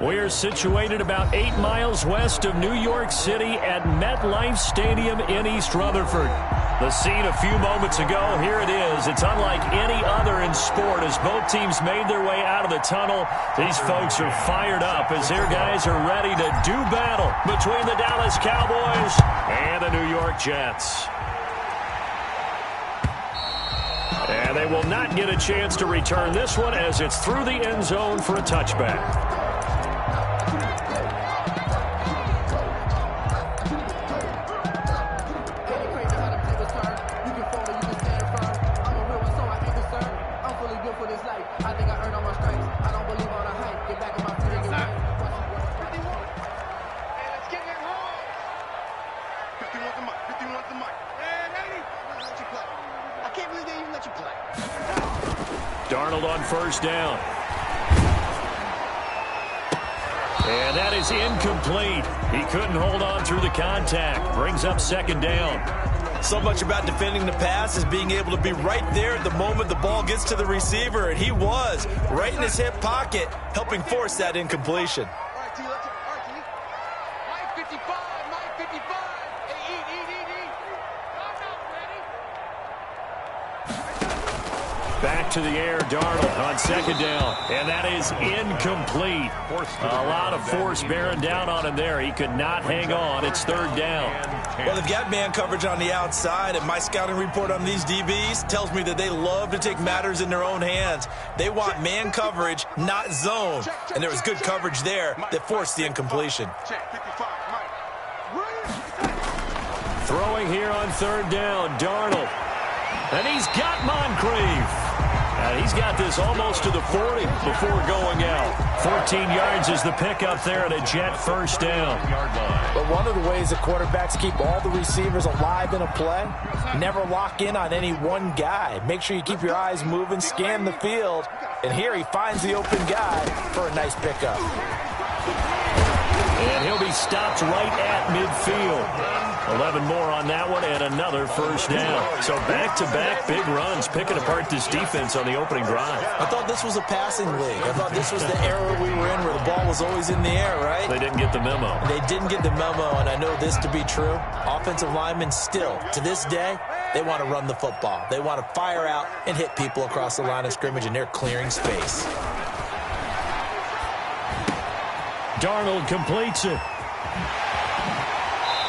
We're situated about 8 miles west of New York City at MetLife Stadium in East Rutherford. The scene a few moments ago, here it is. It's unlike any other in sport as both teams made their way out of the tunnel. These folks are fired up as their guys are ready to do battle between the Dallas Cowboys and the New York Jets. And they will not get a chance to return this one as it's through the end zone for a touchback. Darnold on first down. And that is incomplete. He couldn't hold on through the contact. Brings up second down. So much about defending the pass is being able to be right there at the moment the ball gets to the receiver, and he was right in his hip pocket, helping force that incompletion. Back to the air, Darnold on second down, and that is incomplete. A lot of force bearing down on him there. He could not hang on. It's third down. Well, they've got man coverage on the outside, and my scouting report on these DBs tells me that they love to take matters in their own hands. They want man coverage, not zone, and there was good coverage there that forced the incompletion. Throwing here on third down, Darnold. And he's got Moncrief. And he's got this almost to the 40 before going out. 14 yards is the pickup there at a Jet first down. But one of the ways the quarterbacks keep all the receivers alive in a play, never lock in on any one guy. Make sure you keep your eyes moving, scan the field. And here he finds the open guy for a nice pickup. And he'll be stopped right at midfield. 11 more on that one and another first down. So back-to-back big runs picking apart this defense on the opening drive. I thought this was a passing league. I thought this was the era we were in where the ball was always in the air, right? They didn't get the memo. They didn't get the memo, and I know this to be true. Offensive linemen still, to this day, they want to run the football. They want to fire out and hit people across the line of scrimmage, and they're clearing space. Darnold completes it.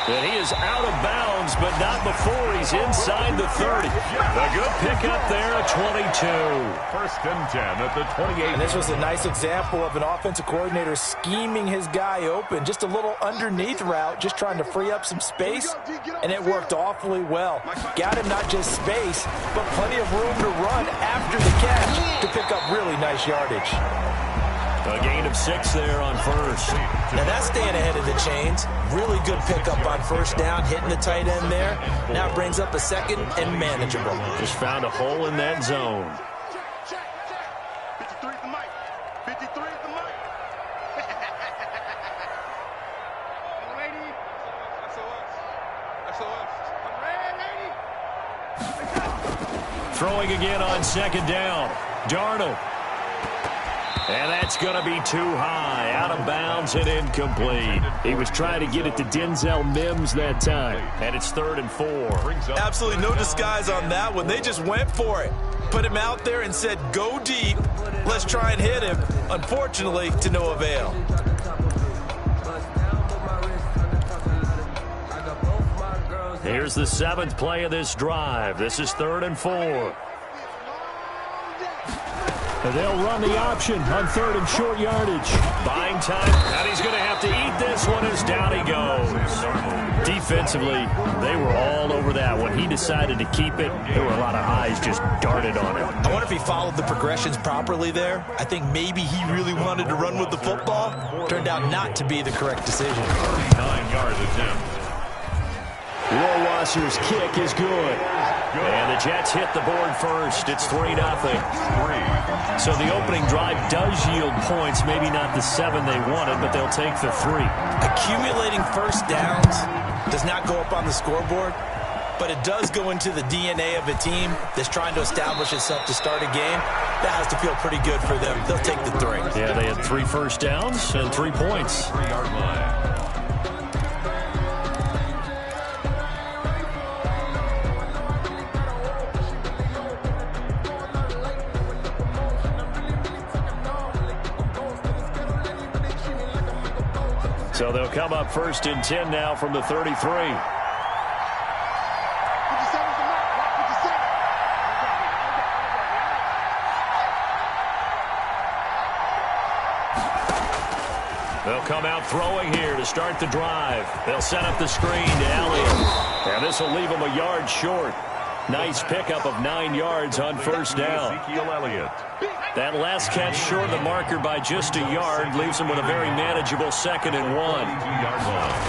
And he is out of bounds, but not before he's inside the 30. A good pickup there at 22. First and 10 at the 28. And this was a nice example of an offensive coordinator scheming his guy open. Just a little underneath route, just trying to free up some space, and it worked awfully well. Got him not just space, but plenty of room to run after the catch to pick up really nice yardage. A gain of 6 there on first. Now that's staying ahead of the chains. Really good pickup on first down, hitting the tight end there. Now brings up a second and manageable. Just found a hole in that zone. 53 at the mic. 53 at the mic. Lady. SOS. Throwing again on second down. Darnold. And that's going to be too high, out of bounds and incomplete. He was trying to get it to Denzel Mims that time, and it's 3rd and 4. Absolutely no disguise on that one. They just went for it. Put him out there and said, go deep. Let's try and hit him. Unfortunately, to no avail. Here's the 7th play of this drive. This is 3rd and 4. They'll run the option on 3rd and short yardage. Buying time, and he's going to have to eat this one as down he goes. Defensively, they were all over that. When he decided to keep it, there were a lot of eyes just darted on him. I wonder if he followed the progressions properly there. I think maybe he really wanted to run with the football. Turned out not to be the correct decision. 39-yard attempt. Rohrwasser's kick is good. And the Jets hit the board first. It's 3-0. So the opening drive does yield points. Maybe not the 7 they wanted, but they'll take the 3. Accumulating first downs does not go up on the scoreboard. but it does go into the DNA of a team that's trying to establish itself to start a game. That has to feel pretty good for them. They'll take the 3. Yeah, they had 3 first downs and 3 points. 3-yard line. So they'll come up 1st and 10 now from the 33. They'll come out throwing here to start the drive. They'll set up the screen to Elliott. And this will leave them a yard short. Nice pickup of 9 yards on 1st down. Ezekiel Elliott. That last catch short of the marker by just a yard leaves them with a very manageable 2nd and 1. 2-yard line.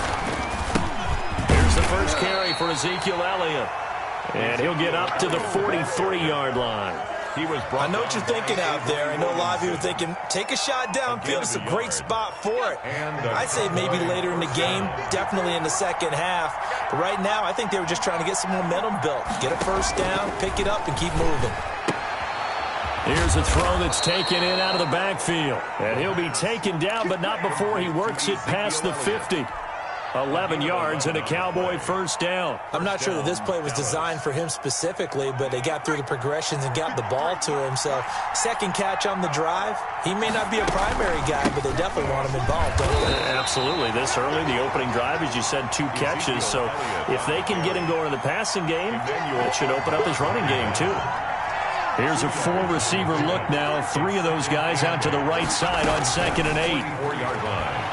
Here's the first carry for Ezekiel Elliott. And he'll get up to the 43-yard line. I know what you're thinking out there. I know a lot of you are thinking, take a shot downfield. It's a great spot for it. I'd say maybe later in the game, definitely in the second half. But right now, I think they were just trying to get some momentum built. Get a first down, pick it up, and keep moving. Here's a throw that's taken in out of the backfield. And he'll be taken down, but not before he works it past the 50. 11 yards and a Cowboy first down. I'm not sure that this play was designed for him specifically, but they got through the progressions and got the ball to him. So, second catch on the drive. He may not be a primary guy, but they definitely want him involved, don't they? Absolutely. This early, the opening drive, as you said, 2 catches. So, if they can get him going in the passing game, it should open up his running game, too. Here's a 4-receiver look now. 3 of those guys out to the right side on 2nd and 8. 4-yard line.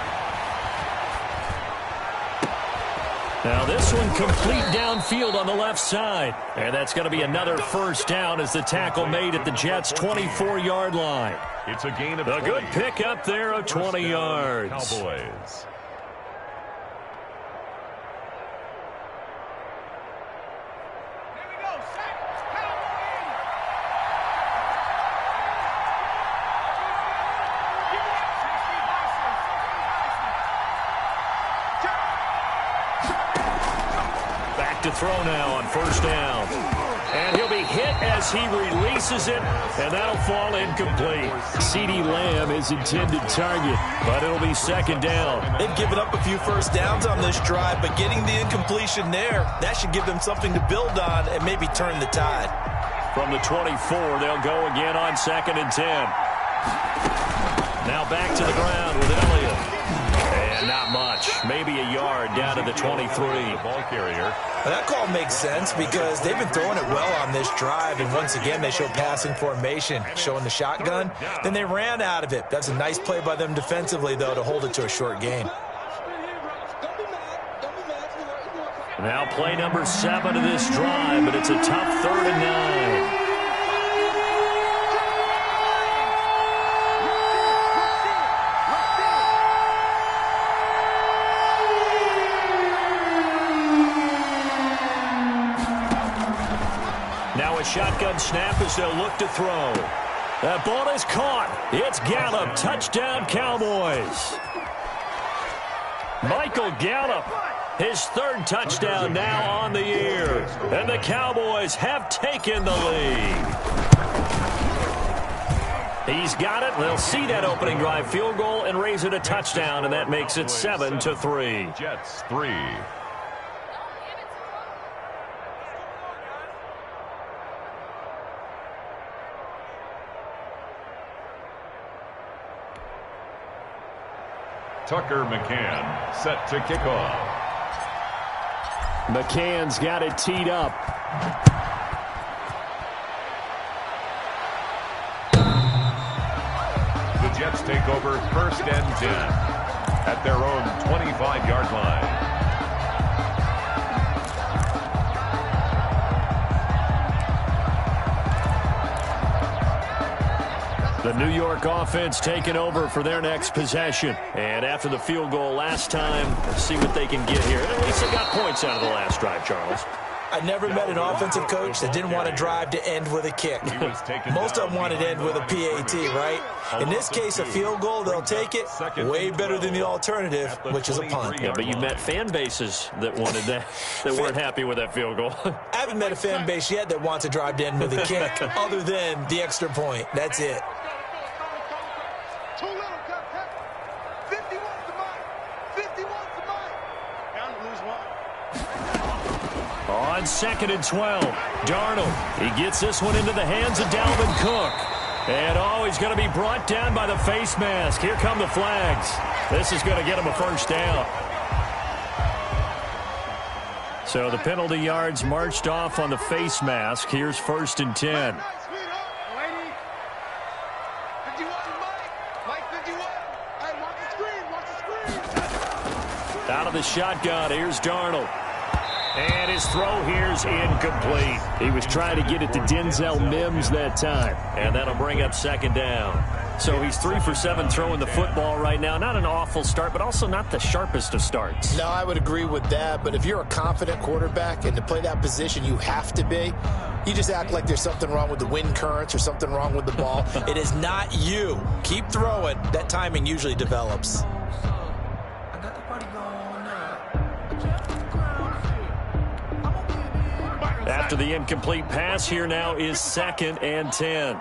Now this one complete downfield on the left side. And that's going to be another first down as the tackle made at the Jets' 24-yard line. It's a gain of A good pickup there of 20 yards. Cowboys. To throw now on first down. And he'll be hit as he releases it, and that'll fall incomplete. CeeDee Lamb is intended target, but it'll be 2nd down. They've given up a few first downs on this drive, but getting the incompletion there, that should give them something to build on and maybe turn the tide. From the 24, they'll go again on 2nd and 10. Now back to the ground with Elliott. And not much. Maybe a yard down to the 23. Ball carrier. Well, that call makes sense because they've been throwing it well on this drive, and once again they show passing formation, showing the shotgun. Then they ran out of it. That's a nice play by them defensively, though, to hold it to a short gain. Now play number 7 of this drive, but it's a tough 3rd and 9. Shotgun snap as they'll look to throw. That ball is caught. It's Gallup. Touchdown, Cowboys. Michael Gallup, his 3rd touchdown now on the year. And the Cowboys have taken the lead. He's got it. They'll see that opening drive field goal and raise it a touchdown, and that makes it 7-3. Jets 3. Tucker McCann set to kick off. McCann's got it teed up. The Jets take over 1st and 10 at their own 25-yard line. The New York offense taking over for their next possession. And after the field goal last time, see what they can get here. At least they got points out of the last drive, Charles. I never met an offensive coach that didn't want to drive to end with a kick. Most of them wanted to end with a PAT, right? In this case, a field goal, they'll take it. Way better than the alternative, which is a punt. Yeah, but you met fan bases that wanted that, that weren't happy with that field goal. I haven't met a fan base yet that wants to drive to end with a kick other than the extra point. That's it. On 2nd and 12, Darnold. He gets this one into the hands of Dalvin Cook. And, he's going to be brought down by the face mask. Here come the flags. This is going to get him a first down. So the penalty yards marched off on the face mask. Here's 1st and 10. Out of the shotgun, here's Darnold. And his throw here's incomplete. He was trying to get it to Denzel Mims that time. And that'll bring up 2nd down. So he's 3 for 7 throwing the football right now. Not an awful start, but also not the sharpest of starts. No, I would agree with that. But if you're a confident quarterback and to play that position, you have to be. You just act like there's something wrong with the wind currents or something wrong with the ball. It is not you. Keep throwing. That timing usually develops. After the incomplete pass, here now is 2nd and 10.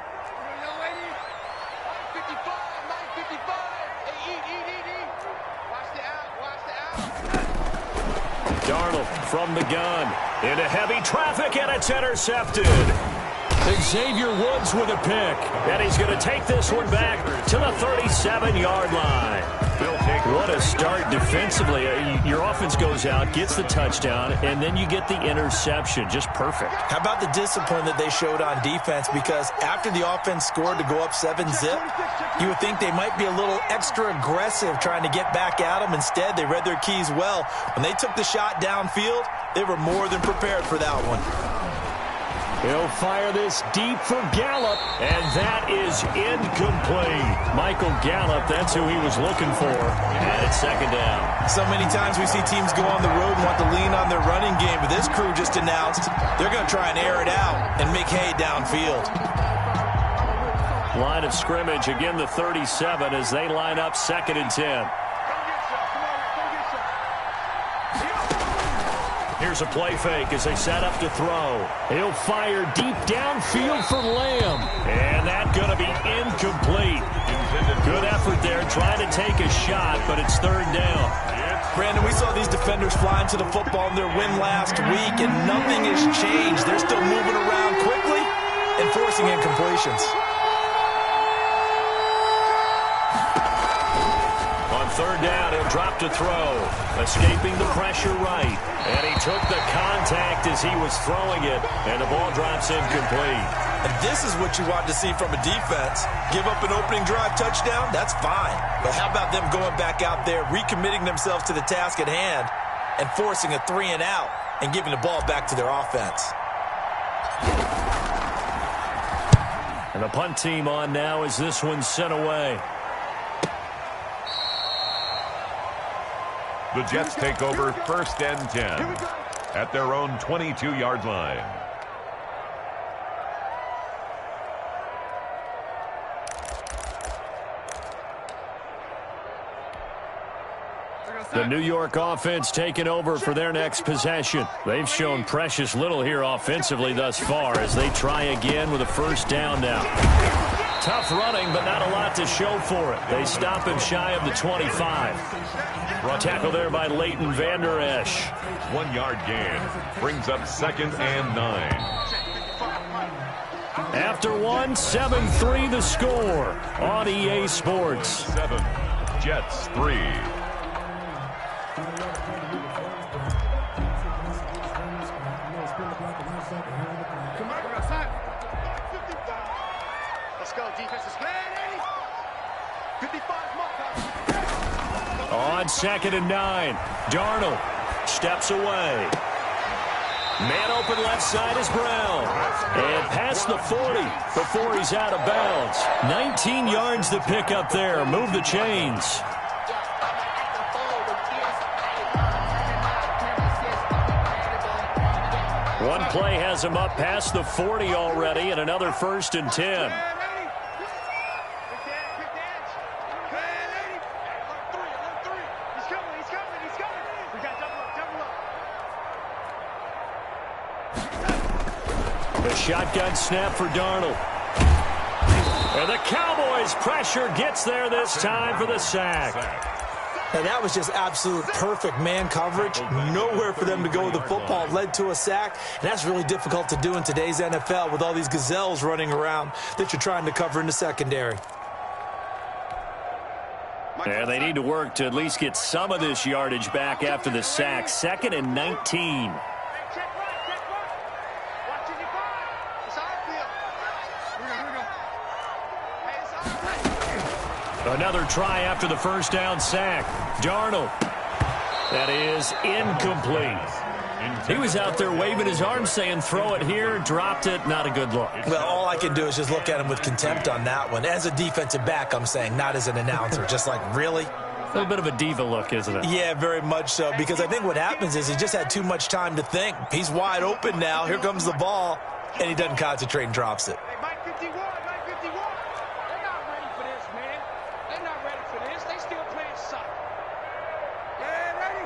Darnold from the gun. Into heavy traffic, and it's intercepted. Xavier Woods with a pick. And he's going to take this one back to the 37-yard line. What a start defensively. Your offense goes out, gets the touchdown, and then you get the interception. Just perfect. How about the discipline that they showed on defense? Because after the offense scored to go up 7-zip, you would think they might be a little extra aggressive trying to get back at them. Instead, they read their keys well. When they took the shot downfield, they were more than prepared for that one. He'll fire this deep for Gallup, and that is incomplete. Michael Gallup, that's who he was looking for, and it's 2nd down. So many times we see teams go on the road and want to lean on their running game, but this crew just announced they're going to try and air it out and make hay downfield. Line of scrimmage, again the 37 as they line up 2nd and 10. Here's a play fake as they set up to throw. He'll fire deep downfield for Lamb. And that's going to be incomplete. Good effort there trying to take a shot, but it's 3rd down. Brandon, we saw these defenders flying to the football in their win last week, and nothing has changed. They're still moving around quickly and forcing incompletions. On 3rd down, he'll drop to throw. Escaping the pressure right. And he took the contact as he was throwing it. And the ball drops incomplete. And this is what you want to see from a defense. Give up an opening drive touchdown, that's fine. But how about them going back out there, recommitting themselves to the task at hand, and forcing a 3-and-out and giving the ball back to their offense. And the punt team on now as this one's sent away. The Jets take over 1st and 10 at their own 22-yard line. The New York offense taking over for their next possession. They've shown precious little here offensively thus far as they try again with a 1st down now. Tough running, but not a lot to show for it. They stop him shy of the 25. Tackle there by Leighton Vander Esch. 1-yard gain brings up 2nd and 9. After 7-3 the score on EA Sports. 7, Jets 3. Let's go, defense is ready. 55 On 2nd and 9, Darnold steps away. Man open left side is Brown. And past the 40 before he's out of bounds. 19 yards to pick up there. Move the chains. One play has him up past the 40 already, and another 1st and 10. The shotgun snap for Darnold. And the Cowboys' pressure gets there this time for the sack. And that was just absolute perfect man coverage. Nowhere for them to go with the football. Led to a sack. And that's really difficult to do in today's NFL with all these gazelles running around that you're trying to cover in the secondary. And they need to work to at least get some of this yardage back after the sack. 2nd and 19. Another try after the 1st down sack. Darnold. That is incomplete. He was out there waving his arms saying, throw it here, dropped it, not a good look. Well, all I can do is just look at him with contempt on that one. As a defensive back, I'm saying, not as an announcer. Just like, really? A little bit of a diva look, isn't it? Yeah, very much so, because I think what happens is he just had too much time to think. He's wide open now. Here comes the ball, and he doesn't concentrate and drops it. Hey, Mike 51, Mike 51. They're not ready for this, man. They're not ready for this. They still playing soccer. Yeah, ready?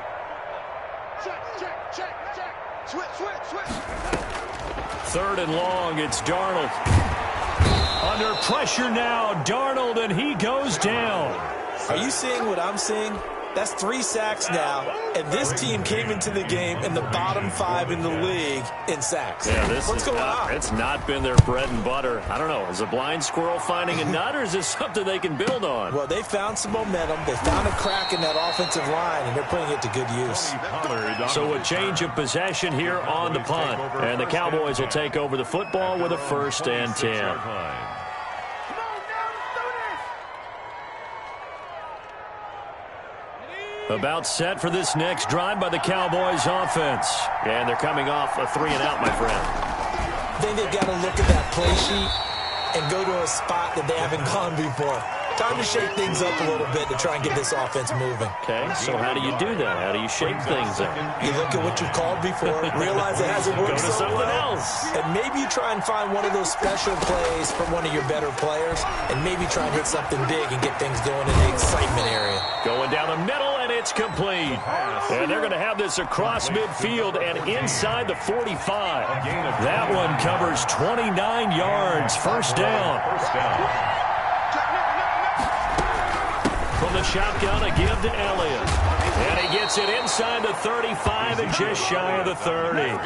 Check. Switch. 3rd and long, it's Darnold. Under pressure now, Darnold, and he goes down. Are you seeing what I'm seeing? That's 3 sacks now, and this team came into the game in the bottom 5 in the league in sacks. Yeah, What's going on? It's not been their bread and butter. I don't know. Is a blind squirrel finding a nut, or is this something they can build on? Well, they found some momentum. They found a crack in that offensive line, and they're putting it to good use. So a change of possession here on the punt, and the Cowboys will take over the football with a 1st and 10. About set for this next drive by the Cowboys offense. And they're coming off a 3-and-out, my friend. I think they've got to look at that play sheet and go to a spot that they haven't gone before. Time to shake things up a little bit to try and get this offense moving. Okay, so how do you do that? How do you shake things up? You look at what you've called before, realize it hasn't worked Go to so something well, else. and maybe you try and find one of those special plays from one of your better players, and maybe try and hit something big and get things going in the excitement area. Going down the middle, and it's complete. And they're going to have this across midfield and inside the 45. That one covers 29 yards. 1st down. From the shotgun, a give to Elliott. And he gets it inside the 35 and just shy of the 30.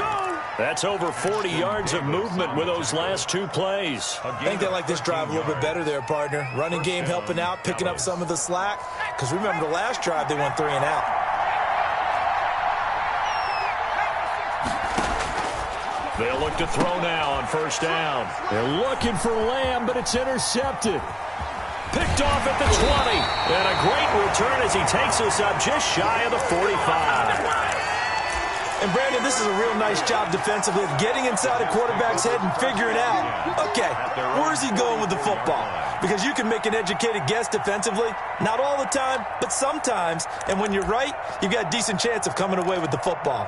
That's over 40 yards of movement with those last 2 plays. I think they like this drive a little bit better there, partner. Running game helping out, picking up some of the slack. Because remember, the last drive, they went 3-and-out. They'll look to throw now on 1st down. They're looking for Lamb, but it's intercepted. Picked off at the 20. And a great return as he takes us up just shy of the 45. And, Brandon, this is a real nice job defensively of getting inside a quarterback's head and figuring out, okay, where's he going with the football? Because you can make an educated guess defensively, not all the time, but sometimes. And when you're right, you've got a decent chance of coming away with the football.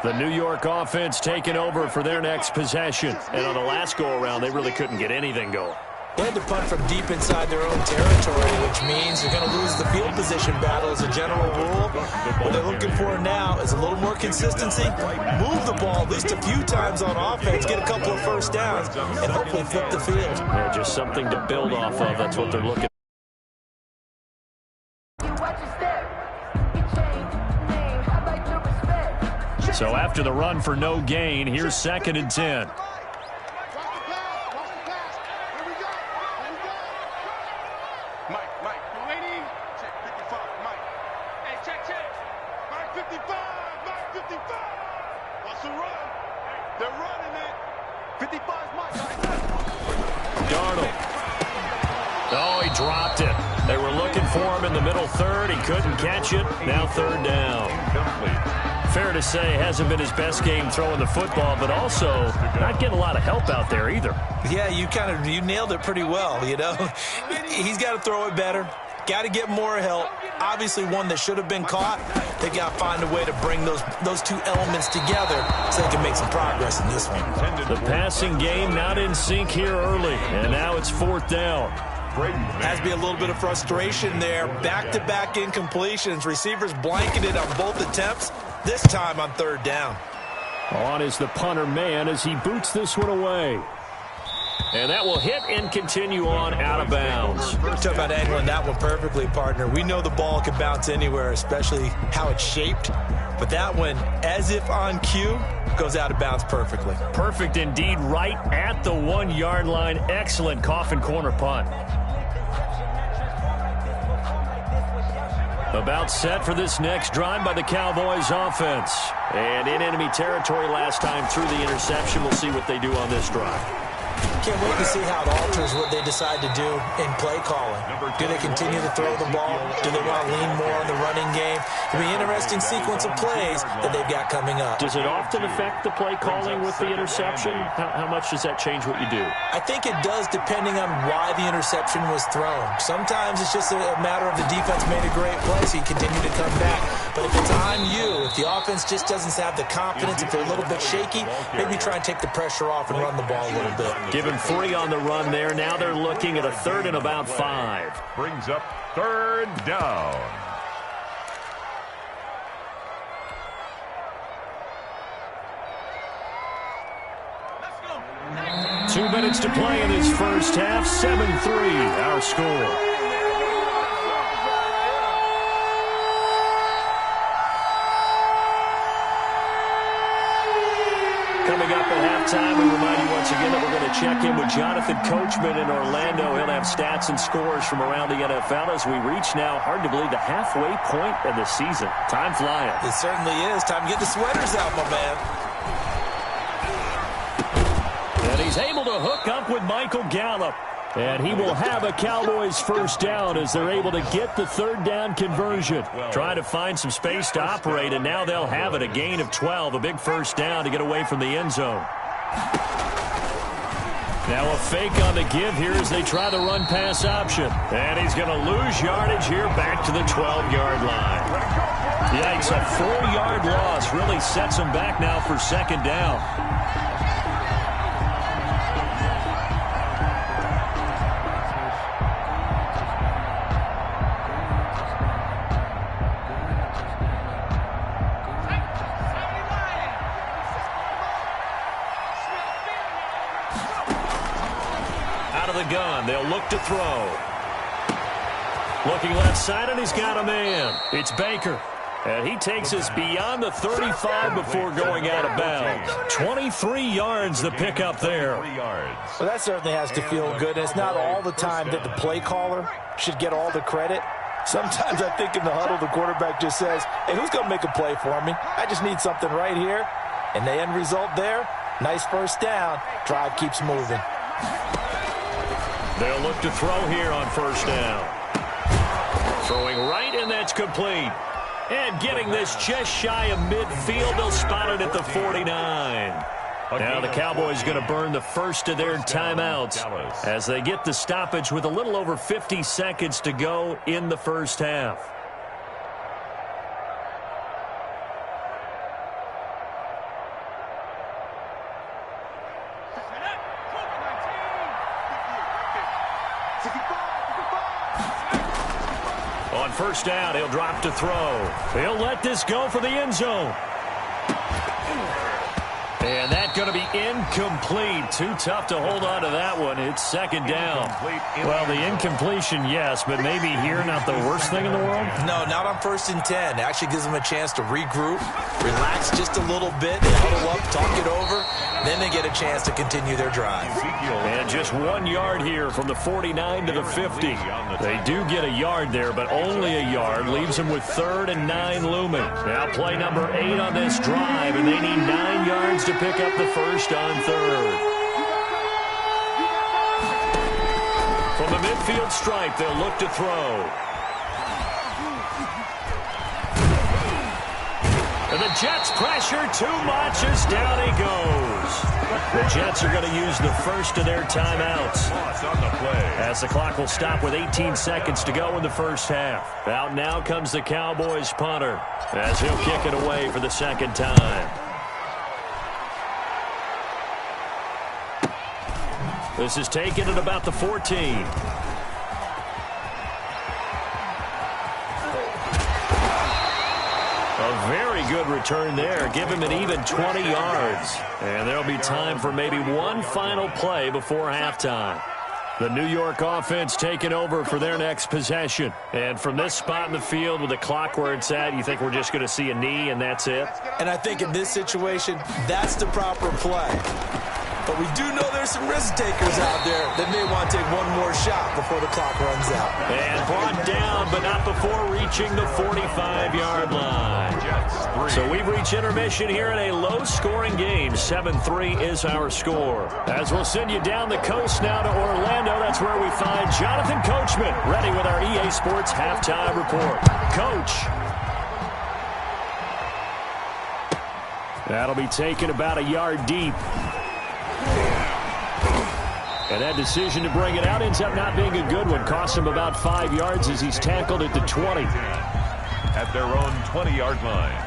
The New York offense taking over for their next possession. And on the last go-around, they really couldn't get anything going. They had to punt from deep inside their own territory, which means they're going to lose the field position battle as a general rule. What they're looking for now is a little more consistency, move the ball at least a few times on offense, get a couple of 1st downs, and hopefully flip the field. Yeah, just something to build off of. That's what they're looking for. So after the run for no gain, here's 2nd and 10. Darnold. Oh, he dropped it. They were looking for him in the middle 3rd. He couldn't catch it. Now 3rd down. Fair to say, hasn't been his best game throwing the football, but also not getting a lot of help out there either. Yeah, you nailed it pretty well, you know. He's got to throw it better. Got to get more help. Obviously one that should have been caught. They got to find a way to bring those two elements together so they can make some progress in this one. The passing game not in sync here early, and now it's 4th down. Has to be a little bit of frustration there. Back-to-back incompletions. Receivers blanketed on both attempts, this time on 3rd down. On is the punter man as he boots this one away. And that will hit and continue on out of bounds. Talk about angling that one perfectly, partner. We know the ball can bounce anywhere, especially how it's shaped. But that one, as if on cue, goes out of bounds perfectly. Perfect indeed, right at the 1-yard line. Excellent coffin corner punt. About set for this next drive by the Cowboys offense. And in enemy territory last time through the interception. We'll see what they do on this drive. Can't wait to see how it alters what they decide to do in play calling. Do they continue to throw the ball? Do they want to lean more on the running game? It'll be an interesting sequence of plays that they've got coming up. Does it often affect the play calling with the interception? How much does that change what you do? I think it does, depending on why the interception was thrown. Sometimes it's just a matter of the defense made a great play, so you continue to come back. But if it's on you, if the offense just doesn't have the confidence, if they're a little bit shaky, maybe try and take the pressure off and run the ball a little bit. Given 3 on the run there. Now they're looking at a 3rd and about 5. Brings up 3rd down. Let's go. 2 minutes to play in this first half. 7-3 our score. Coming up at halftime, we remind you once again that we're going to check in with Jonathan Coachman in Orlando. He'll have stats and scores from around the NFL as we reach now, hard to believe, the halfway point of the season. Time flying. It certainly is. Time to get the sweaters out, my man. And he's able to hook up with Michael Gallup. And he will have a Cowboys 1st down as they're able to get the 3rd down conversion. Trying to find some space to operate, and now they'll have it. A gain of 12, a big 1st down to get away from the end zone. Now a fake on the give here as they try the run-pass option. And he's going to lose yardage here back to the 12-yard line. Yikes, a 4-yard loss really sets him back now for 2nd down. Gun. They'll look to throw. Looking left side, and he's got a man. It's Baker. And he takes us beyond the 35 before going out of bounds. 23 yards the pickup there. Well, that certainly has to feel good. And it's not all the time that the play caller should get all the credit. Sometimes I think in the huddle, the quarterback just says, hey, who's going to make a play for me? I just need something right here. And the end result there, nice 1st down. Drive keeps moving. They'll look to throw here on 1st down. Throwing right, and that's complete. And getting this just shy of midfield, they'll spot it at the 49. Now the Cowboys going to burn the first of their timeouts as they get the stoppage with a little over 50 seconds to go in the 1st half. On 1st down, he'll drop to throw. He'll let this go for the end zone. And that's going to be incomplete. Too tough to hold on to that one. It's 2nd down. Well, the incompletion, yes, but maybe here not the worst thing in the world? No, not on 1st and 10. It actually gives them a chance to regroup, relax just a little bit, huddle up, talk it over. Then they get a chance to continue their drive. And just 1 yard here from the 49 to the 50. They do get a yard there, but only a yard. Leaves them with 3rd and 9 looming. Now play number 8 on this drive, and they need 9 yards to pick up the 1st on 3rd. From the midfield stripe, they'll look to throw. And the Jets pressure too much as down he goes. The Jets are going to use the first of their timeouts, as the clock will stop with 18 seconds to go in the first half. Out now comes the Cowboys punter, as he'll kick it away for the second time. This is taken at about the 14. A very good return there. Give him an even 20 yards. And there'll be time for maybe one final play before halftime. The New York offense taking over for their next possession. And from this spot in the field with the clock where it's at, you think we're just going to see a knee and that's it? And I think in this situation, that's the proper play. But we do know there's some risk takers out there that may want to take one more shot before the clock runs out. And brought down, but not before reaching the 45-yard line. So we've reached intermission here in a low-scoring game. 7-3 is our score. As we'll send you down the coast now to Orlando, that's where we find Jonathan Coachman, ready with our EA Sports halftime report. Coach. That'll be taken about a yard deep. And that decision to bring it out ends up not being a good one. Cost him about 5 yards as he's tackled at the 20. At their own 20-yard line.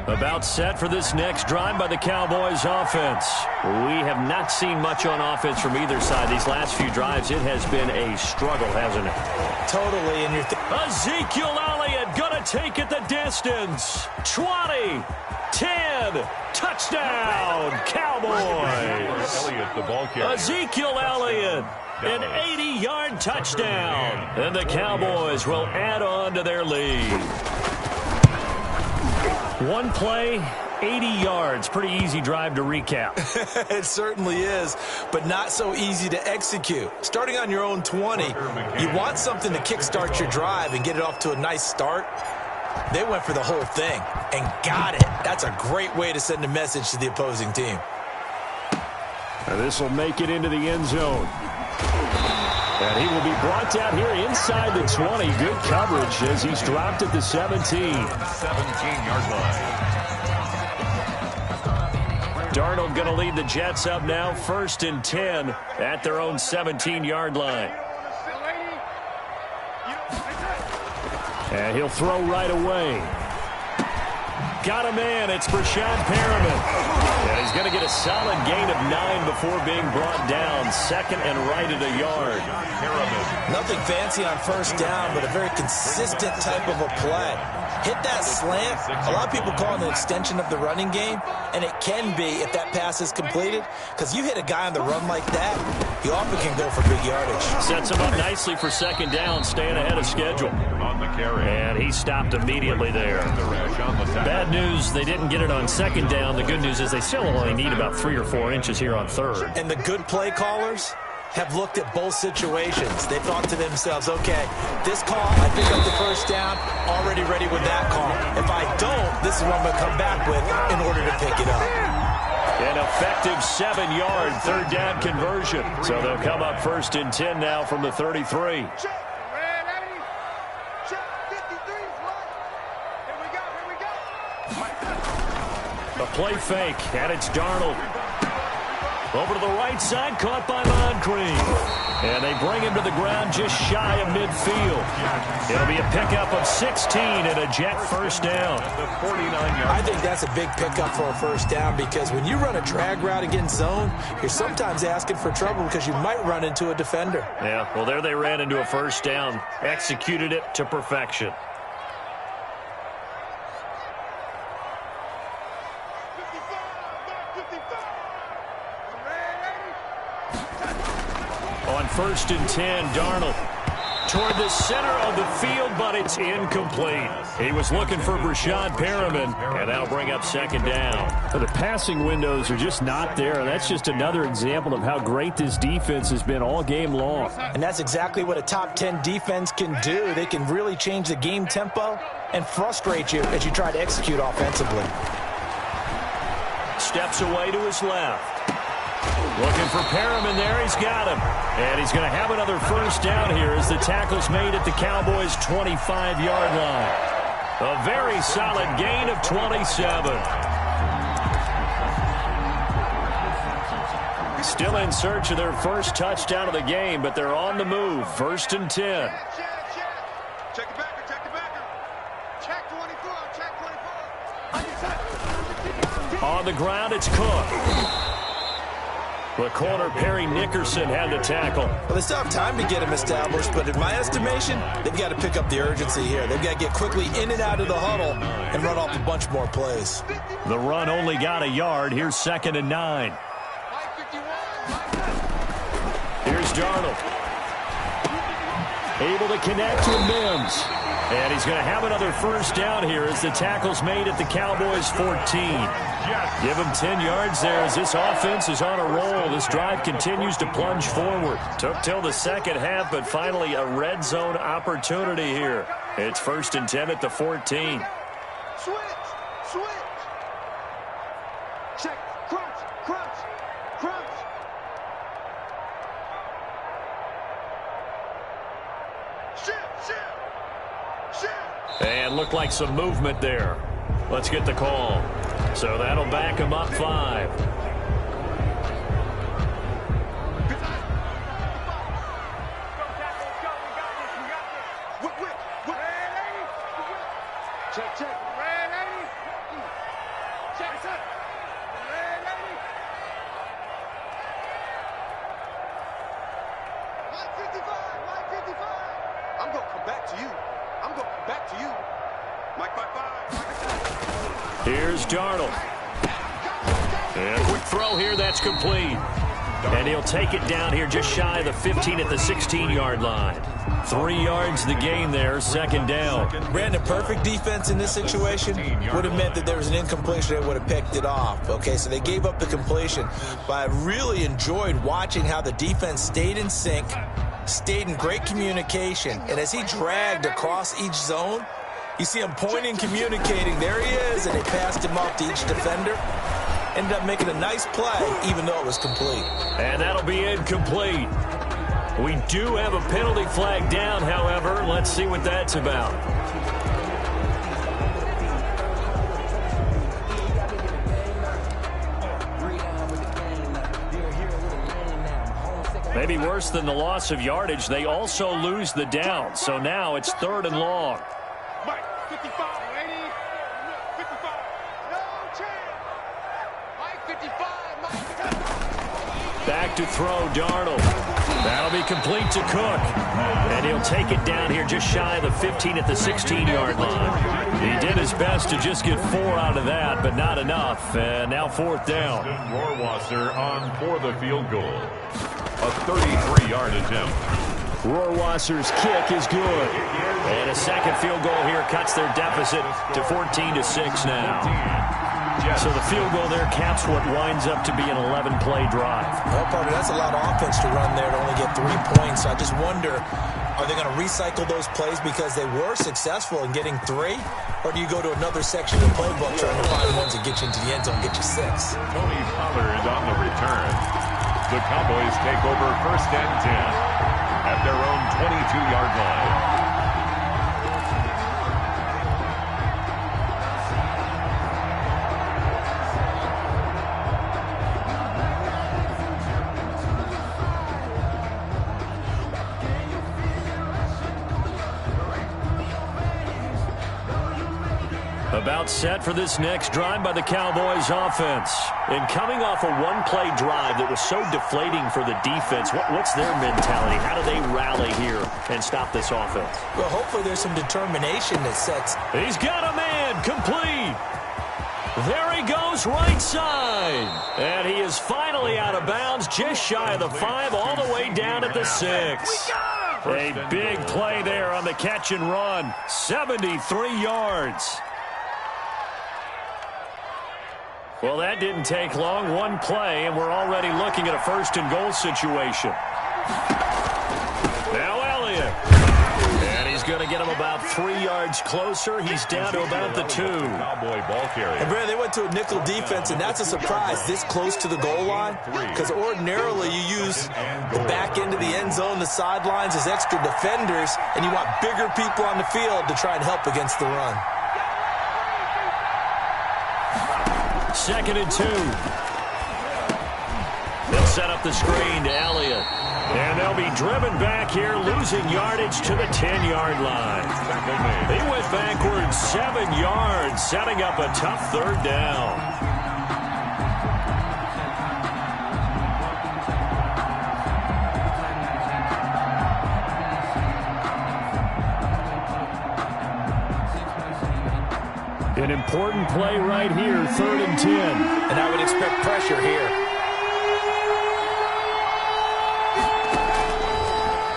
About set for this next drive by the Cowboys offense. We have not seen much on offense from either side. These last few drives, it has been a struggle, hasn't it? Totally. And Ezekiel Elliott going to take it the distance. 20, 10, touchdown, Cowboys. Elliott, the ball carrier. Ezekiel Elliott, an 80-yard touchdown. And the Cowboys will add on to their lead. One play, 80 yards. Pretty easy drive to recap. It certainly is, but not so easy to execute. Starting on your own 20, you want something to kickstart your drive and get it off to a nice start. They went for the whole thing and got it. That's a great way to send a message to the opposing team. This will make it into the end zone. And he will be brought down here inside the 20. Good coverage as he's dropped at the 17. 17-yard line. Darnold going to lead the Jets up now, 1st and 10 at their own 17-yard line. And he'll throw right away. Got a man. It's Brashad Perriman. And he's going to get a solid gain of 9 before being brought down. 2nd and right at a yard. Nothing fancy on first down, but a very consistent type of a play. Hit that slant. A lot of people call it an extension of the running game, and it can be if that pass is completed, because you hit a guy on the run like that, you often can go for big yardage. Sets him up nicely for 2nd down, staying ahead of schedule. On the carry. And he stopped immediately there. Bad news, they didn't get it on 2nd down. The good news is they still only need about 3 or 4 inches here on 3rd. And the good play callers have looked at both situations. They thought to themselves, okay, this call, I pick up the first down, already ready with that call. If I don't, this is what I'm going to come back with in order to pick it up. An effective 7-yard 3rd down conversion. So they'll come up 1st and 10 now from the 33. A play fake, and it's Darnold. Over to the right side, caught by Moncrief. And they bring him to the ground just shy of midfield. It'll be a pickup of 16 and a Jet 1st down. I think that's a big pickup for a 1st down, because when you run a drag route against zone, you're sometimes asking for trouble because you might run into a defender. Yeah, well, there they ran into a 1st down. Executed it to perfection. On 1st and 10, Darnold toward the center of the field, but it's incomplete. He was looking for Brashad Perriman, and that'll bring up 2nd down. The passing windows are just not there, and that's just another example of how great this defense has been all game long. And that's exactly what a top 10 defense can do. They can really change the game tempo and frustrate you as you try to execute offensively. Steps away to his left. Looking for Perriman there. He's got him. And he's going to have another 1st down here as the tackle's made at the Cowboys' 25-yard line. A very solid gain of 27. Still in search of their first touchdown of the game, but they're on the move. 1st and 10. Check the backer, check the backer. Check 24, check 24. On the ground, it's Cook. The corner, Perry Nickerson, had the tackle. Well, they still have time to get him established, but in my estimation, they've got to pick up the urgency here. They've got to get quickly in and out of the huddle and run off a bunch more plays. The run only got a yard. Here's 2nd and 9. Here's Darnold. Able to connect to Mims. And he's going to have another first down here as the tackle's made at the Cowboys' 14. Give him 10 yards there as this offense is on a roll. This drive continues to plunge forward. Took till the second half, but finally a red zone opportunity here. It's 1st and 10 at the 14. Switch. Check. Crunch. Shift. And looked like some movement there. Let's get the call. So that'll back him up 5. Check. Red 80. Check. Red 80. 155. I'm going to come back to you. Mike 5. Here's Darnold. And a quick throw here, that's complete. And he'll take it down here just shy of the 15 at the 16-yard line. 3 yards the gain there, 2nd down. Brandon, perfect defense in this situation would have meant that there was an incompletion and would have picked it off. Okay, so they gave up the completion. But I really enjoyed watching how the defense stayed in sync, stayed in great communication. And as he dragged across each zone, you see him pointing, communicating. There he is, and they passed him off to each defender. Ended up making a nice play, even though it was complete. And that'll be incomplete. We do have a penalty flag down, however. Let's see what that's about. Maybe worse than the loss of yardage, they also lose the down. So now it's 3rd and long. Mike 55. 55. No chance. Mike 55. Back to throw, Darnold. That'll be complete to Cook. And he'll take it down here just shy of the 15 at the 16-yard line. He did his best to just get 4 out of that, but not enough. And now 4th down. Rohrwasser on for the field goal. A 33-yard attempt. Rohrwasser's kick is good. And a second field goal here cuts their deficit to 14-6 now. So the field goal there caps what winds up to be an 11-play drive. Well, partner, that's a lot of offense to run there to only get 3 points. So I just wonder, are they going to recycle those plays because they were successful in getting 3? Or do you go to another section of the playbook trying to find ones that get you into the end zone and get you 6? Tony Pollard on the return. The Cowboys take over 1st and 10 at their own 22-yard line. About set for this next drive by the Cowboys offense. And coming off a one-play drive that was so deflating for the defense, what's their mentality? How do they rally here and stop this offense? Well, hopefully there's some determination that sets. He's got a man, complete. There he goes, right side. And he is finally out of bounds, just shy of the 5, all the way down at the 6. A big play there on the catch and run. 73 yards. Well, that didn't take long. One play, and we're already looking at a 1st and goal situation. Now Elliott. And he's going to get him about 3 yards closer. He's down to about the 2. Cowboy ball carrier. And Brad, they went to a nickel defense, and that's a surprise this close to the goal line. Because ordinarily you use the back end of the end zone, the sidelines as extra defenders, and you want bigger people on the field to try and help against the run. 2nd and 2. They'll set up the screen to Elliott. And they'll be driven back here, losing yardage to the 10-yard line. He went backwards 7 yards, setting up a tough 3rd down. An important play right here, 3rd and 10. And I would expect pressure here.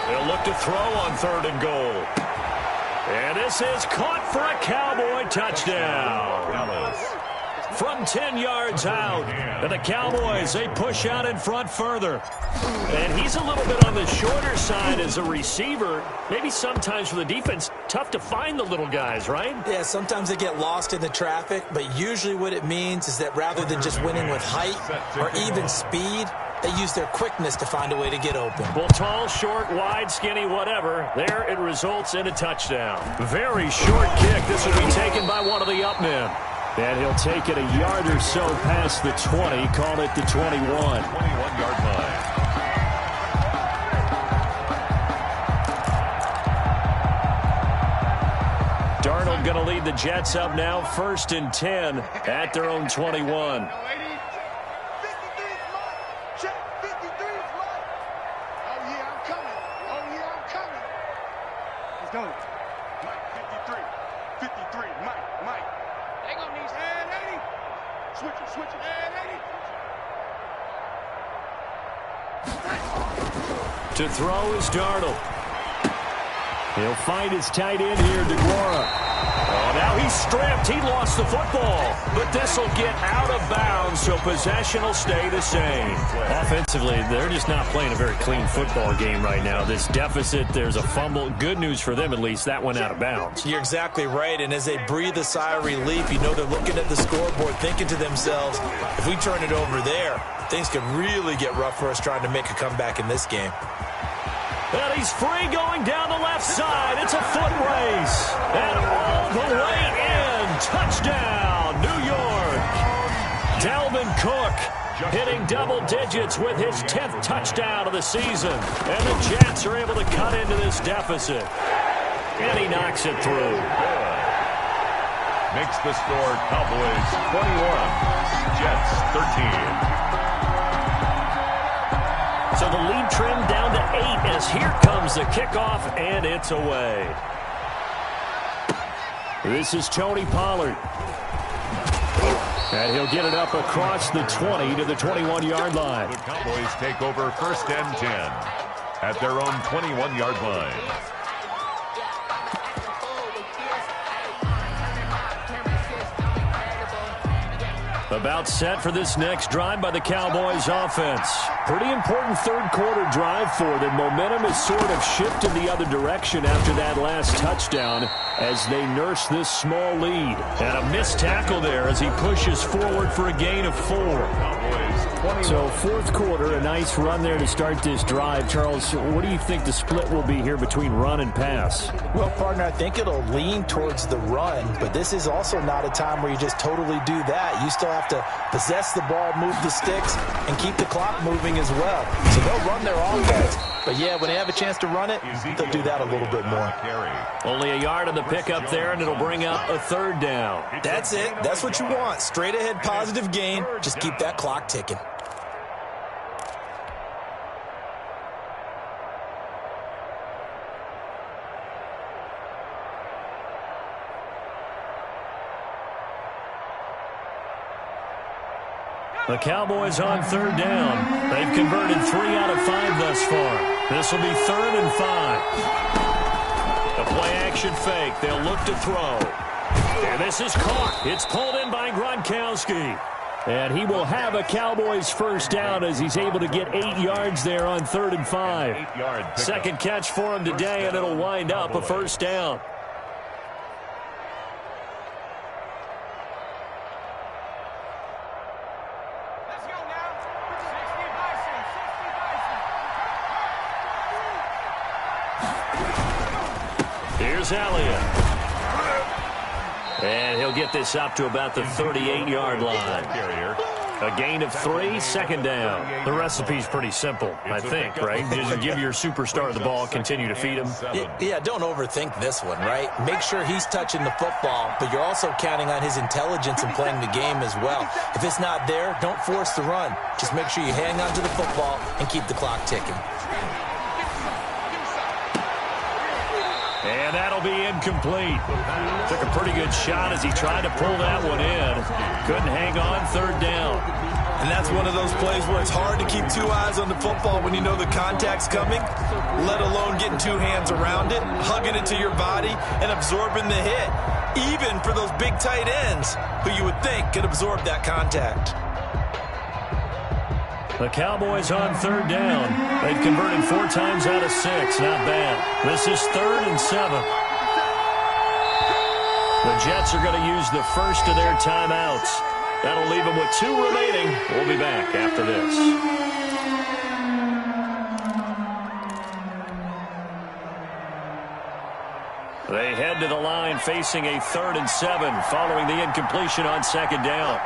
They'll look to throw on 3rd and goal. And this is caught for a Cowboy touchdown. From 10 yards out. And the Cowboys, they push out in front further. And he's a little bit on the shorter side as a receiver. Maybe sometimes for the defense, tough to find the little guys, right? Yeah, sometimes they get lost in the traffic, but usually what it means is that rather than just winning with height or even speed, they use their quickness to find a way to get open. Well, tall, short, wide, skinny, whatever. There it results in a touchdown. Very short kick. This will be taken by one of the up men. And he'll take it a yard or so past the 20. Call it the 21. 21-yard line. Darnold going to lead the Jets up now, 1st and 10 at their own 21. To throw is Darnold. He'll find his tight end here, DeGuara. Oh, now he's stripped. He lost the football. But this will get out of bounds, so possession will stay the same. Offensively, they're just not playing a very clean football game right now. This deficit, there's a fumble. Good news for them, at least. That went out of bounds. You're exactly right. And as they breathe a sigh of relief, you know they're looking at the scoreboard, thinking to themselves, if we turn it over there, things could really get rough for us trying to make a comeback in this game. And he's free going down the left side. It's a foot race. And all the way in. Touchdown, New York. Dalvin Cook hitting double digits with his 10th touchdown of the season. And the Jets are able to cut into this deficit. And he knocks it through. Makes the score Cowboys 21, Jets 13. So the lead trimmed down to 8 as here comes the kickoff, and it's away. This is Tony Pollard. And he'll get it up across the 20 to the 21-yard line. The Cowboys take over 1st and 10 at their own 21-yard line. About set for this next drive by the Cowboys offense. Pretty important 3rd quarter drive for them. Momentum has sort of shifted the other direction after that last touchdown as they nurse this small lead. And a missed tackle there as he pushes forward for a gain of 4. So 4th quarter, a nice run there to start this drive. Charles, what do you think the split will be here between run and pass? Well, partner, I think it'll lean towards the run, but this is also not a time where you just totally do that. You still have to possess the ball, move the sticks, and keep the clock moving as well. So they'll run their offense. But, yeah, when they have a chance to run it, they'll do that a little bit more. Only a yard on the pickup there, and it'll bring up a 3rd down. That's it. That's what you want. Straight ahead positive gain. Just keep that clock ticking. The Cowboys on 3rd down. They've converted 3 out of 5 thus far. This will be 3rd and 5. A play-action fake. They'll look to throw. And this is caught. It's pulled in by Gronkowski. And he will have a Cowboys 1st down as he's able to get 8 yards there on 3rd and 5. 2nd catch for him today, and it'll wind up a 1st down. Here's Elliott. And he'll get this up to about the 38-yard line. A gain of 3, second down. The recipe's pretty simple, I think, right? Just give your superstar the ball, continue to feed him. Yeah, don't overthink this one, right? Make sure he's touching the football, but you're also counting on his intelligence and playing the game as well. If it's not there, don't force the run. Just make sure you hang on to the football and keep the clock ticking. And that'll be incomplete. Took a pretty good shot as he tried to pull that one in. Couldn't hang on, third down. And that's one of those plays where it's hard to keep 2 eyes on the football when you know the contact's coming, let alone getting 2 hands around it, hugging it to your body, and absorbing the hit, even for those big tight ends who you would think could absorb that contact. The Cowboys on third down. They've converted 4 times out of 6. Not bad. This is 3rd and 7. The Jets are going to use the first of their timeouts. That'll leave them with 2 remaining. We'll be back after this. They head to the line facing a 3rd and 7 following the incompletion on second down.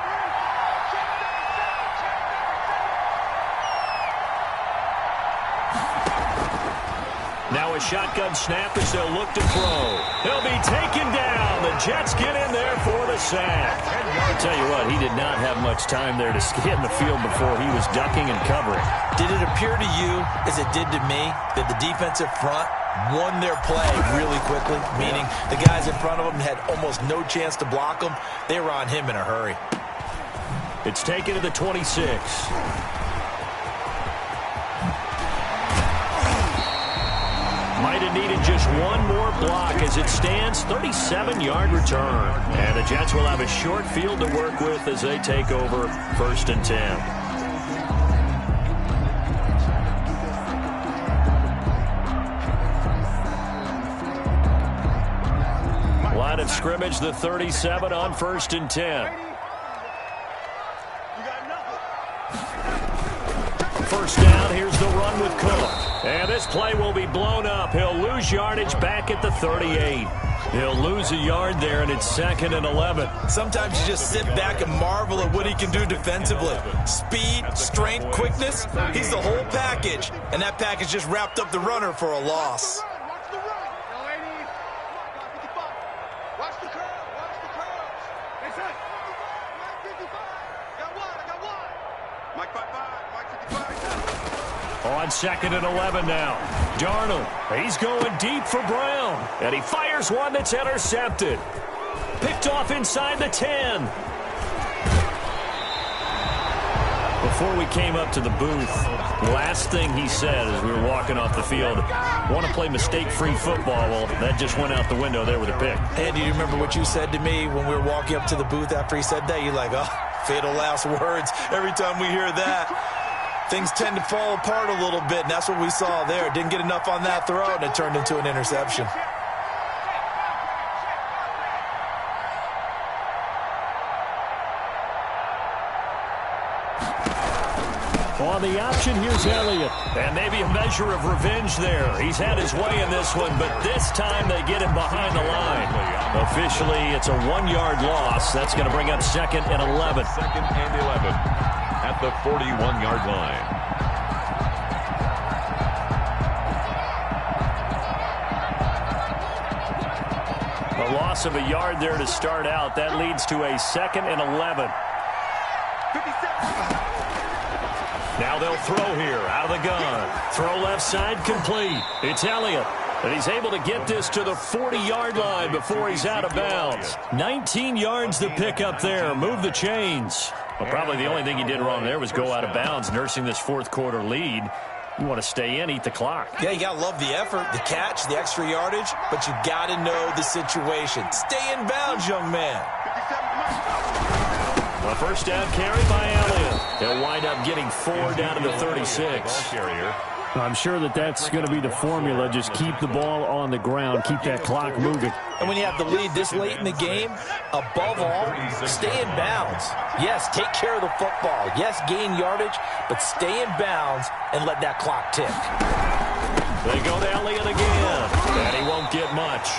Now a shotgun snap as they'll look to throw. He'll be taken down. The Jets get in there for the sack. I'll tell you what, he did not have much time there to get in the field before he was ducking and covering. Did it appear to you, as it did to me, that the defensive front won their play really quickly? Meaning the guys in front of them had almost no chance to block them. They were on him in a hurry. It's taken to the 26. Might have needed just one more block as it stands, 37-yard return. And the Jets will have a short field to work with as they take over 1st and 10. Line of scrimmage, the 37 on 1st and 10. First down, here's the run with Cook. And this play will be blown up. He'll lose yardage back at the 38. He'll lose a yard there, and it's 2nd and 11. Sometimes you just sit back and marvel at what he can do defensively. Speed, strength, quickness, he's the whole package. And that package just wrapped up the runner for a loss. On 2nd and 11 now. Darnold, he's going deep for Brown. And he fires one that's intercepted. Picked off inside the 10. Before we came up to the booth, last thing he said as we were walking off the field, want to play mistake-free football. Well, that just went out the window there with a pick. And do you remember what you said to me when we were walking up to the booth after he said that? You're like, oh, fatal last words. Every time we hear that, things tend to fall apart a little bit, and that's what we saw there. Didn't get enough on that throw, and it turned into an interception. On the option, here's Elliott. And maybe a measure of revenge there. He's had his way in this one, but this time they get him behind the line. Officially, it's a 1-yard loss. That's going to bring up 2nd and 11. 2nd and 11 at the 41-yard line. A loss of a yard there to start out. That leads to a 2nd and 11. Now they'll throw here, out of the gun. Throw left side, complete. It's Elliott. And he's able to get this to the 40-yard line before he's out of bounds. 19 yards to pick up there. Move the chains. Well, probably the only thing he did wrong there was go out of bounds, nursing this 4th quarter lead. You want to stay in, eat the clock. Yeah, you got to love the effort, the catch, the extra yardage, but you got to know the situation. Stay in bounds, young man. A first down carry by Elliott. They'll wind up getting 4 down to the 36. I'm sure that's going to be the formula. Just keep the ball on the ground. Keep that clock moving. And when you have the lead this late in the game, above all, stay in bounds. Yes, take care of the football. Yes, gain yardage, but stay in bounds and let that clock tick. They go to Elliott again, and he won't get much.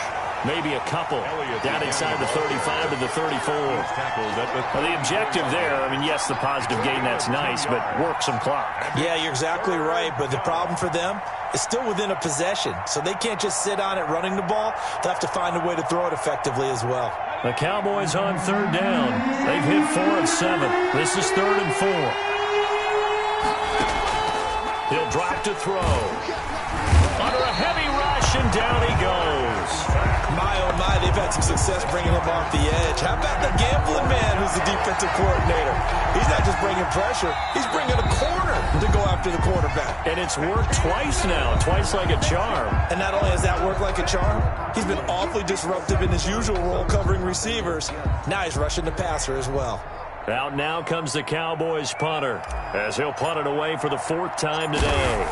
maybe a couple down inside the 35 to the 34. Well, the objective there, I mean, yes, the positive gain, that's nice, but work some clock. Yeah, you're exactly right, but the problem for them is still within a possession, so they can't just sit on it running the ball. They'll have to find a way to throw it effectively as well. The Cowboys on third down. They've hit 4 of 7. This is 3rd and 4. He'll drop to throw. Under a heavy rush, and down he goes. My, oh my, they've had some success bringing him off the edge. How about the gambling man who's the defensive coordinator? He's not just bringing pressure, he's bringing a corner to go after the quarterback. And it's worked twice now, twice like a charm. And not only has that worked like a charm, he's been awfully disruptive in his usual role covering receivers. Now he's rushing the passer as well. Out now comes the Cowboys punter, as he'll punt it away for the 4th time today.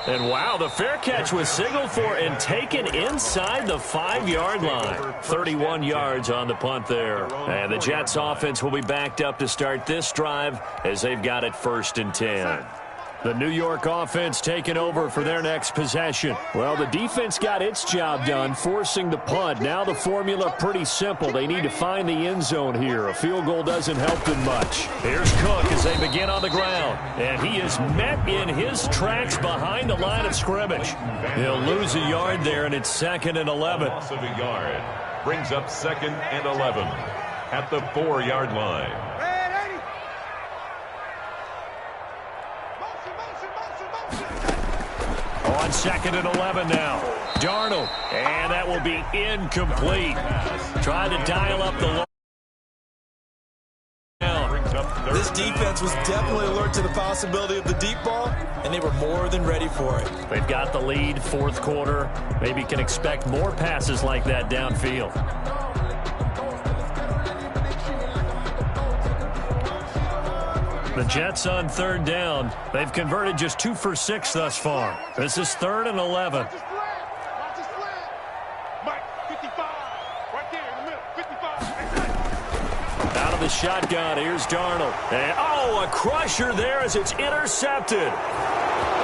And wow, the fair catch was signaled for and taken inside the 5-yard line. 31 yards on the punt there. And the Jets offense will be backed up to start this drive as they've got it 1st and 10. The New York offense taking over for their next possession. Well, the defense got its job done, forcing the punt. Now the formula pretty simple. They need to find the end zone here. A field goal doesn't help them much. Here's Cook as they begin on the ground. And he is met in his tracks behind the line of scrimmage. He'll lose a yard there, and it's 2nd and 11. Loss of a yard brings up 2nd and 11 at the 4-yard line. On 2nd and 11 now. Darnold. And that will be incomplete. Trying to dial up the line. This defense was definitely alert to the possibility of the deep ball, and they were more than ready for it. They've got the lead, 4th quarter. Maybe can expect more passes like that downfield. The Jets on 3rd down. They've converted just 2 for 6 thus far. This is 3rd and 11. Out of the shotgun, here's Darnold. And, oh, a crusher there as it's intercepted.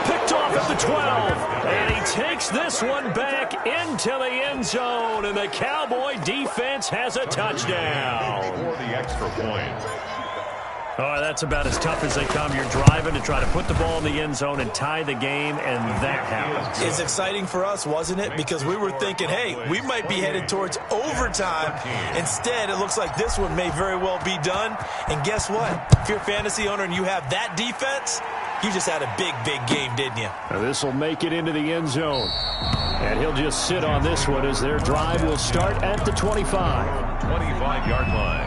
Picked off at the 12. And he takes this one back into the end zone. And the Cowboy defense has a touchdown. For the extra point. Oh, that's about as tough as they come. You're driving to try to put the ball in the end zone and tie the game, and that happens. It's exciting for us, wasn't it? Because we were thinking, hey, we might be headed towards overtime. Instead, it looks like this one may very well be done. And guess what? If you're a fantasy owner and you have that defense, you just had a big, big game, didn't you? This will make it into the end zone. And he'll just sit on this one as their drive will start at the 25. 25-yard line.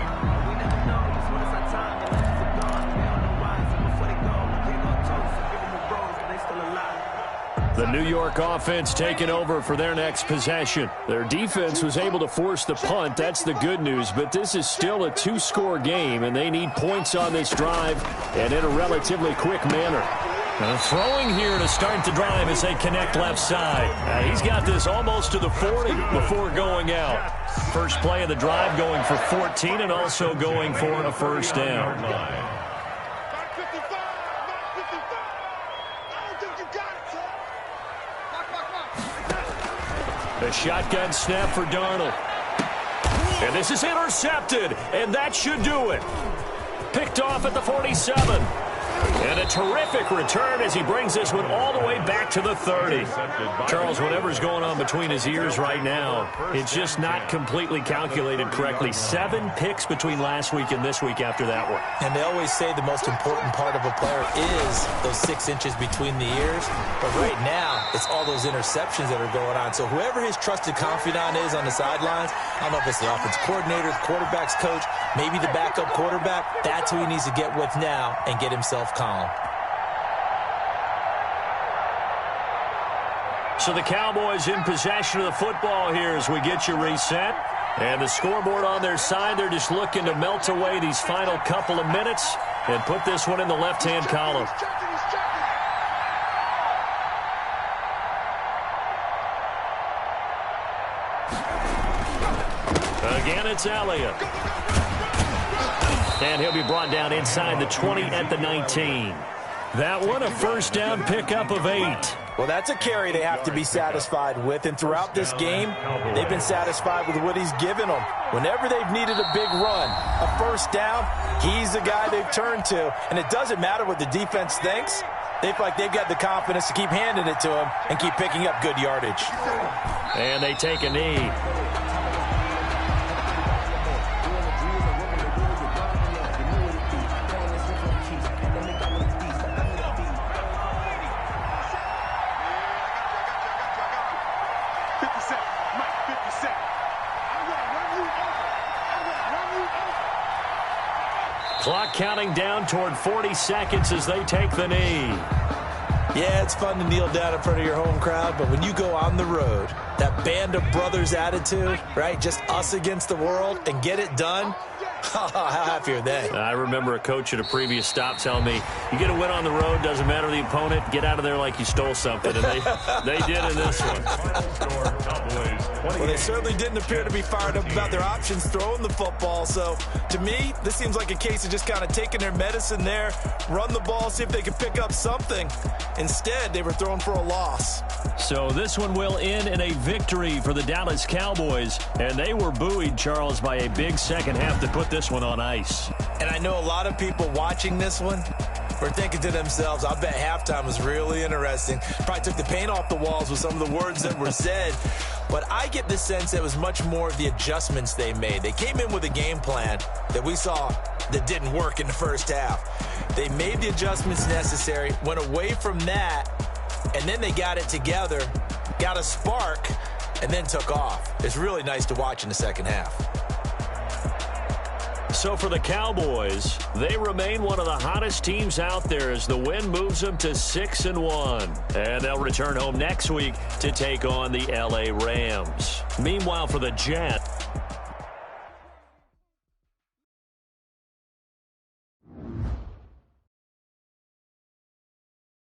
The New York offense taking over for their next possession. Their defense was able to force the punt. That's the good news. But this is still a 2-score game, and they need points on this drive and in a relatively quick manner. Throwing here to start the drive as they connect left side. He's got this almost to the 40 before going out. First play of the drive going for 14 and also going for a 1st down. The shotgun snap for Darnold. And this is intercepted, and that should do it. Picked off at the 47. And a terrific return as he brings this one all the way back to the 30. Charles, whatever's going on between his ears right now, it's just not completely calculated correctly. 7 picks between last week and this week after that one. And they always say the most important part of a player is those 6 inches between the ears. But right now, it's all those interceptions that are going on. So whoever his trusted confidant is on the sidelines, I don't know if it's the offensive coordinator, the quarterback's coach, maybe the backup quarterback, that's who he needs to get with now and get himself calm. So the Cowboys in possession of the football here as we get you reset. And the scoreboard on their side, they're just looking to melt away these final couple of minutes and put this one in the left-hand column. Again, it's Elliott. And he'll be brought down inside the 20 at the 19. That one a first down pickup of 8. Well, that's a carry they have to be satisfied with, and throughout this game, they've been satisfied with what he's given them. Whenever they've needed a big run, a first down, he's the guy they've turned to, and it doesn't matter what the defense thinks. They feel like they've got the confidence to keep handing it to him and keep picking up good yardage. And they take a knee. Clock counting down toward 40 seconds as they take the knee. Yeah, it's fun to kneel down in front of your home crowd, but when you go on the road, that band of brothers attitude, right, just us against the world, and get it done, how happy are they? I remember a coach at a previous stop telling me, you get a win on the road, doesn't matter the opponent, get out of there like you stole something, and they did in this one. Well, they certainly didn't appear to be fired up about their options throwing the football. So, to me, this seems like a case of just kind of taking their medicine there, run the ball, see if they can pick up something. Instead, they were thrown for a loss. So this one will end in a victory for the Dallas Cowboys. And they were buoyed, Charles, by a big second half to put this one on ice. And I know a lot of people watching this one were thinking to themselves, I bet halftime was really interesting. Probably took the paint off the walls with some of the words that were said. But I get the sense that it was much more of the adjustments they made. They came in with a game plan that we saw that didn't work in the first half. They made the adjustments necessary, went away from that, and then they got it together, got a spark, and then took off. It's really nice to watch in the second half. So for the Cowboys, they remain one of the hottest teams out there as the win moves them to 6-1. And they'll return home next week to take on the LA Rams. Meanwhile, for the Jets,